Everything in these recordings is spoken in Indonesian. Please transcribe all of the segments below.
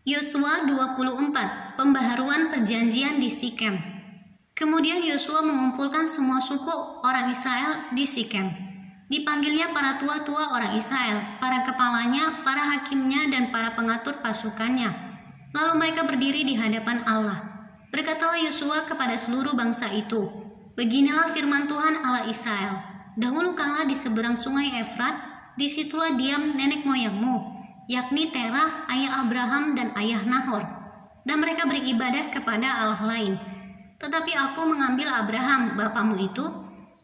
Yosua 24, pembaharuan perjanjian di Sikem. Kemudian Yosua mengumpulkan semua suku orang Israel di Sikem. Dipanggilnya para tua-tua orang Israel, para kepalanya, para hakimnya, dan para pengatur pasukannya. Lalu mereka berdiri di hadapan Allah. Berkatalah Yosua kepada seluruh bangsa itu, "Beginilah firman Tuhan Allah Israel. Dahulu kala di seberang sungai Efrat, disitulah diam nenek moyangmu, yakni Terah, ayah Abraham dan ayah Nahor, dan mereka beribadah kepada Allah lain. Tetapi aku mengambil Abraham, bapamu itu,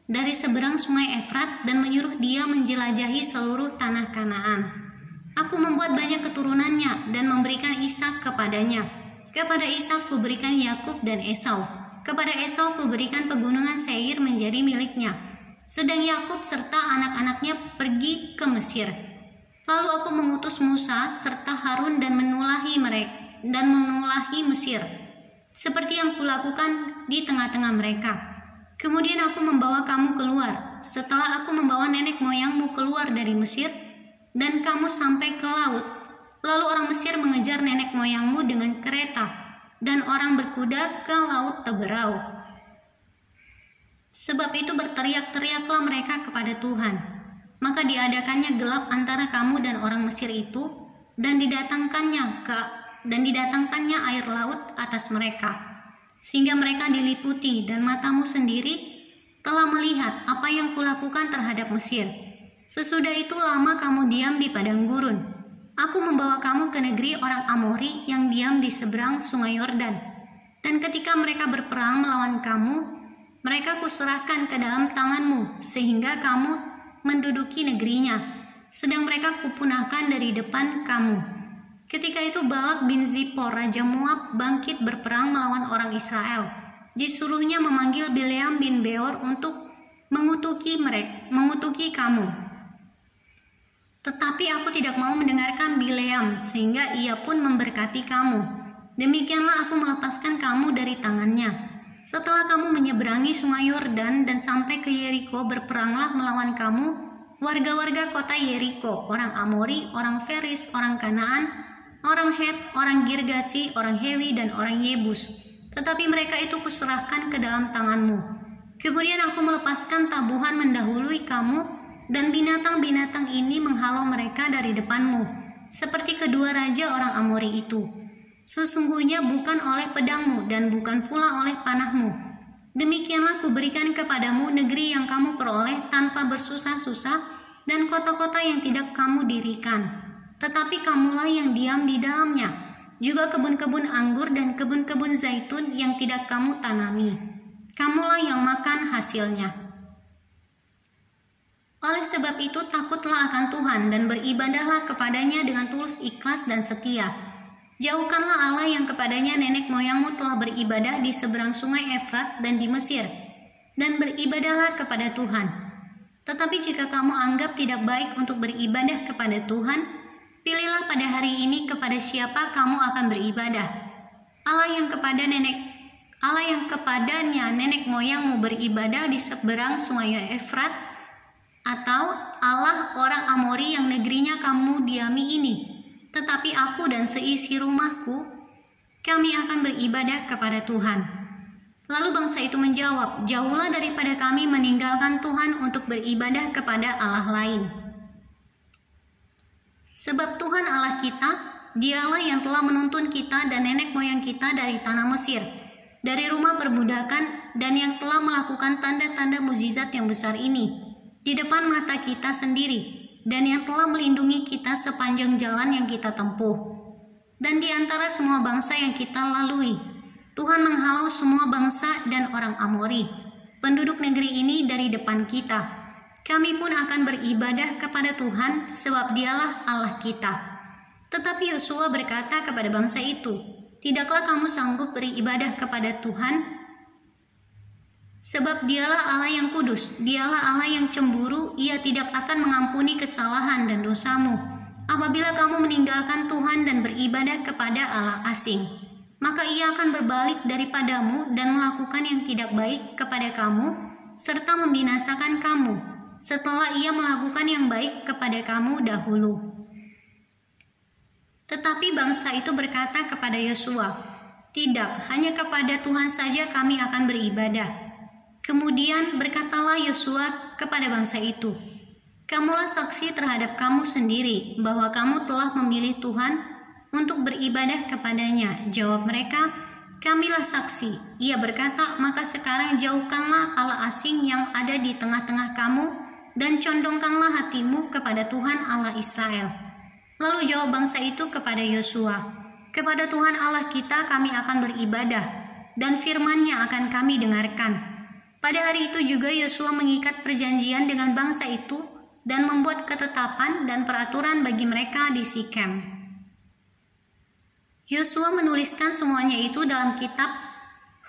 dari seberang sungai Efrat dan menyuruh dia menjelajahi seluruh tanah Kanaan. Aku membuat banyak keturunannya dan memberikan Ishak kepadanya. Kepada Ishak kuberikan Yakub dan Esau. Kepada Esau kuberikan pegunungan Seir menjadi miliknya. Sedang Yakub serta anak-anaknya pergi ke Mesir. Lalu aku mengutus Musa serta Harun dan menulahi Mesir, seperti yang kulakukan di tengah-tengah mereka. Kemudian aku membawa kamu keluar, setelah aku membawa nenek moyangmu keluar dari Mesir, dan kamu sampai ke laut. Lalu orang Mesir mengejar nenek moyangmu dengan kereta, dan orang berkuda ke laut Teberau. Sebab itu berteriak-teriaklah mereka kepada Tuhan. Maka diadakannya gelap antara kamu dan orang Mesir itu, dan didatangkannya air laut atas mereka, sehingga mereka diliputi, dan matamu sendiri telah melihat apa yang kulakukan terhadap Mesir. Sesudah itu lama kamu diam di padang gurun. Aku membawa kamu ke negeri orang Amori yang diam di seberang sungai Yordan. Dan ketika mereka berperang melawan kamu, mereka kuserahkan ke dalam tanganmu, sehingga kamu menduduki negerinya, sedang mereka kupunahkan dari depan kamu. Ketika itu Balak bin Zippor, raja Moab, bangkit berperang melawan orang Israel. Disuruhnya memanggil Bileam bin Beor untuk mengutuki kamu. Tetapi aku tidak mau mendengarkan Bileam, sehingga ia pun memberkati kamu. Demikianlah aku melepaskan kamu dari tangannya. Setelah kamu menyeberangi sungai Yordan dan sampai ke Yeriko, berperanglah melawan kamu warga-warga kota Yeriko, orang Amori, orang Feris, orang Kanaan, orang Het, orang Girgasi, orang Hewi, dan orang Yebus. Tetapi mereka itu kuserahkan ke dalam tanganmu. Kemudian aku melepaskan tabuhan mendahului kamu, dan binatang-binatang ini menghalau mereka dari depanmu, seperti kedua raja orang Amori itu. Sesungguhnya bukan oleh pedangmu dan bukan pula oleh panahmu. Demikianlah kuberikan kepadamu negeri yang kamu peroleh tanpa bersusah-susah dan kota-kota yang tidak kamu dirikan. Tetapi kamulah yang diam di dalamnya, juga kebun-kebun anggur dan kebun-kebun zaitun yang tidak kamu tanami. Kamulah yang makan hasilnya. Oleh sebab itu takutlah akan Tuhan dan beribadahlah kepadanya dengan tulus ikhlas dan setia. Jauhkanlah Allah yang kepadanya nenek moyangmu telah beribadah di seberang sungai Efrat dan di Mesir, dan beribadahlah kepada Tuhan. Tetapi jika kamu anggap tidak baik untuk beribadah kepada Tuhan, pilihlah pada hari ini kepada siapa kamu akan beribadah. Allah yang kepadanya nenek moyangmu beribadah di seberang sungai Efrat, atau Allah orang Amori yang negerinya kamu diami ini. Tetapi aku dan seisi rumahku, kami akan beribadah kepada Tuhan. Lalu bangsa itu menjawab, "Jauhlah daripada kami meninggalkan Tuhan untuk beribadah kepada Allah lain. Sebab Tuhan Allah kita, Dialah yang telah menuntun kita dan nenek moyang kita dari tanah Mesir, dari rumah perbudakan, dan yang telah melakukan tanda-tanda mukjizat yang besar ini di depan mata kita sendiri, dan yang telah melindungi kita sepanjang jalan yang kita tempuh. Dan di antara semua bangsa yang kita lalui, Tuhan menghalau semua bangsa dan orang Amori, penduduk negeri ini dari depan kita. Kami pun akan beribadah kepada Tuhan, sebab Dialah Allah kita." Tetapi Yosua berkata kepada bangsa itu, "Tidaklah kamu sanggup beribadah kepada Tuhan, sebab Dialah Allah yang kudus, Dialah Allah yang cemburu, Ia tidak akan mengampuni kesalahan dan dosamu. Apabila kamu meninggalkan Tuhan dan beribadah kepada Allah asing, maka Ia akan berbalik daripadamu dan melakukan yang tidak baik kepada kamu, serta membinasakan kamu, setelah Ia melakukan yang baik kepada kamu dahulu." Tetapi bangsa itu berkata kepada Yosua, "Tidak, hanya kepada Tuhan saja kami akan beribadah." Kemudian berkatalah Yosua kepada bangsa itu, "Kamulah saksi terhadap kamu sendiri bahwa kamu telah memilih Tuhan untuk beribadah kepadanya." Jawab mereka, "Kamilah saksi." Ia berkata, "Maka sekarang jauhkanlah Allah asing yang ada di tengah-tengah kamu dan condongkanlah hatimu kepada Tuhan Allah Israel." Lalu jawab bangsa itu kepada Yosua, "Kepada Tuhan Allah kita kami akan beribadah, dan firman-Nya akan kami dengarkan." Pada hari itu juga Yosua mengikat perjanjian dengan bangsa itu dan membuat ketetapan dan peraturan bagi mereka di Sikem. Yosua menuliskan semuanya itu dalam kitab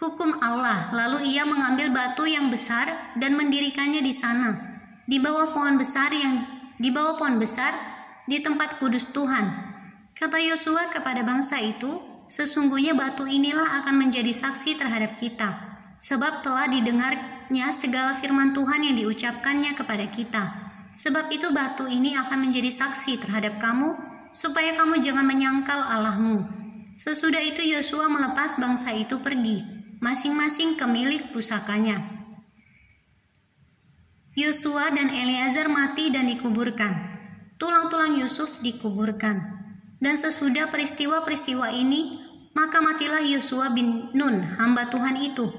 hukum Allah, lalu ia mengambil batu yang besar dan mendirikannya di sana, di bawah pohon besar di tempat kudus Tuhan. Kata Yosua kepada bangsa itu, "Sesungguhnya batu inilah akan menjadi saksi terhadap kita, sebab telah didengarnya segala firman Tuhan yang diucapkannya kepada kita. Sebab itu batu ini akan menjadi saksi terhadap kamu, supaya kamu jangan menyangkal Allahmu." Sesudah itu Yosua melepas bangsa itu pergi, masing-masing ke milik pusakanya. Yosua dan Eleazar mati dan dikuburkan. Tulang-tulang Yusuf dikuburkan. Dan sesudah peristiwa-peristiwa ini, maka matilah Yosua bin Nun, hamba Tuhan itu,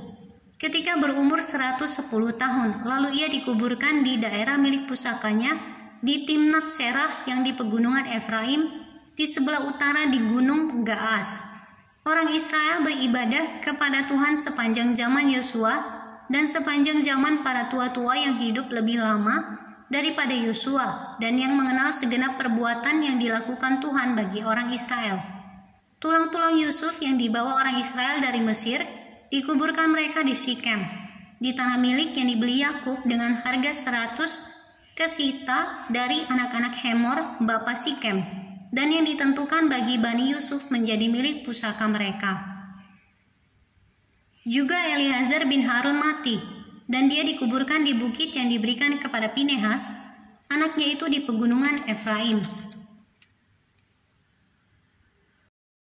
ketika berumur 110 tahun. Lalu ia dikuburkan di daerah milik pusakanya di Timnat Serah yang di pegunungan Efraim, di sebelah utara di Gunung Gaas. Orang Israel beribadah kepada Tuhan sepanjang zaman Yosua dan sepanjang zaman para tua-tua yang hidup lebih lama daripada Yosua dan yang mengenal segenap perbuatan yang dilakukan Tuhan bagi orang Israel. Tulang-tulang Yusuf yang dibawa orang Israel dari Mesir dikuburkan mereka di Sikem, di tanah milik yang dibeli Yakub dengan harga 100 kesita dari anak-anak Hemor, bapa Sikem, dan yang ditentukan bagi Bani Yusuf menjadi milik pusaka mereka. Juga Eleazar bin Harun mati, dan dia dikuburkan di bukit yang diberikan kepada Pinehas, anaknya itu di pegunungan Efraim.